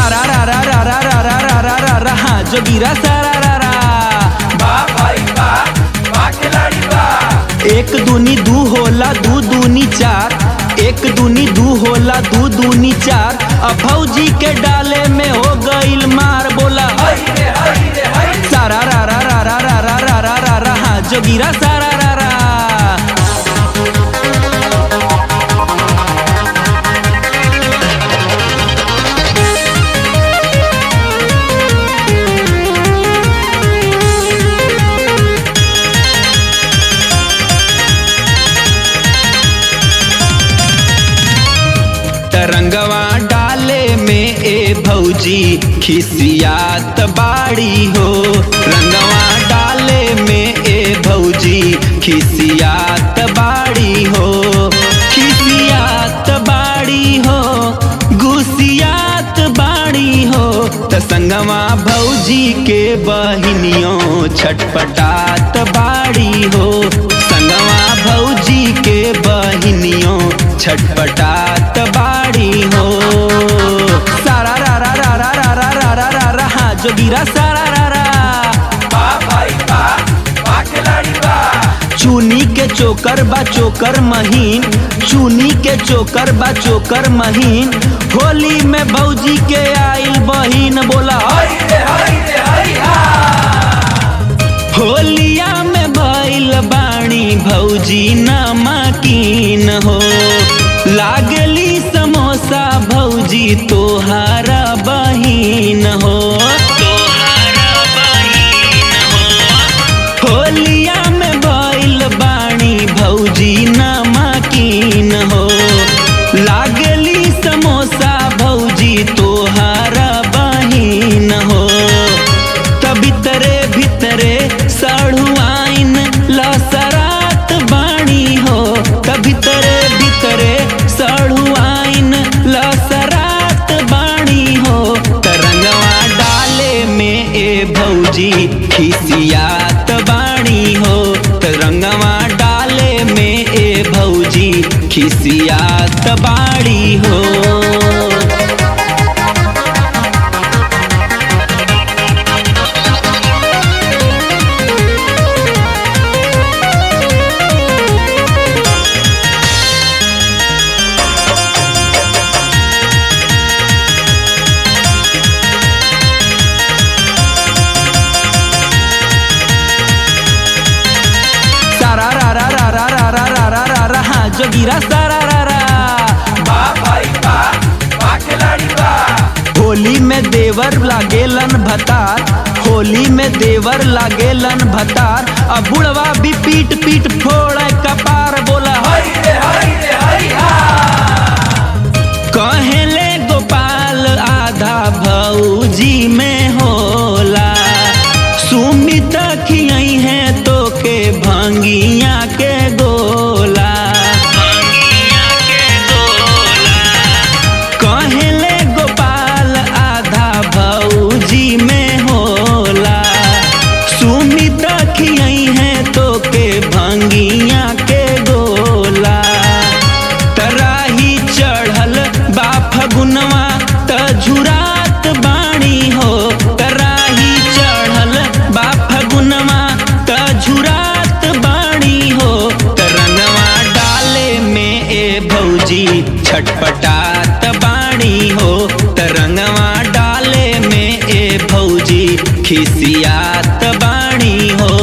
सारा रा रा रा रा रा रा रा रा रा रा हाँ जोगीरा सारा रा रा। वाह भाई वाह, वाह खिलाड़ी वाह। एक दूनी दू होला दू दूनी चार, एक दूनी दू होला दू दूनी चार। अब भौजी के डाले में हो गईल मार, बोला हई रे हई रे हई। सारा रा रा रा रा रा रा रा रा रा रा हाँ जोगीरा सारा रा रा। रंगवा डाले में ए भौजी खिसियात बाड़ी हो, रंगवा डाले में ए भौजी खिसियात बाड़ी हो, खिसियात बाड़ी हो, गुसियात बाड़ी हो। त संगवा भौजी के बहिनियों छटपटात बाड़ी हो, संगवा भौजी के बहिनियों छटपटात बाड़ी हो। सारा रा रा रा रा रा रा रा रा रा रा हाँ जोगीरा सारा रा रा। वाह भाई वाह, वाह खिलाड़ी वाह। चूनी के चोकर बा चोकर महीन, चूनी के चोकर बा चोकर महीन। होली में भौजी के आइल बहिन, बोला हई रे हई हा। होलिया में भइल बाणी भौजी नमकीन हो, लागली समोसा भौजी तोहारा बहिन हो, तोहारा बहिन हो। होलिया में भइल बाणी भौजी नमकीन हो, लागली समोसा भौजी तोहारा बहिन हो। त भीतरे भीतरे सढ़ुआइन लसरात बाणी हो, त भीतरे भीतरे सढ़ुआइन लसरात बाणी हो। त रंगवा डाले में ए भौजी खिसियात बाणी हो, त रंगवा डाले में ए भौजी खिसियात बाड़ी हो। सारा रा रा रा रा रा रा रा रा रा रा हाँ जोगीरा सारा रा रा। वाह भाई वाह, वाह खिलाड़ी वाह। होली में देवर लागेलन भतार, होली में देवर लागेलन भतार। अब बुढ़वा भी पीट पीट फोड़े कपार, बोला हई रे हई हा। कहेले गोपाल आधा भौजी में होला, सुमित खियई है तो के भंगिया के गोला, भंगिया के गोला। कहेले गोपाल आधा भौजी में होला, सुमित खियई है तो के भंगिया के गोला। तराही चढ़ल बा फगुनवा त झुरात बाणी हो, तराही चढ़ल बा फगुनवा त झुरात बाणी हो। त रंगवा डाले में ए भौजी छटपटात बाणी हो, त रंगवा डाले में ए भौजी खिसियात बाणी हो।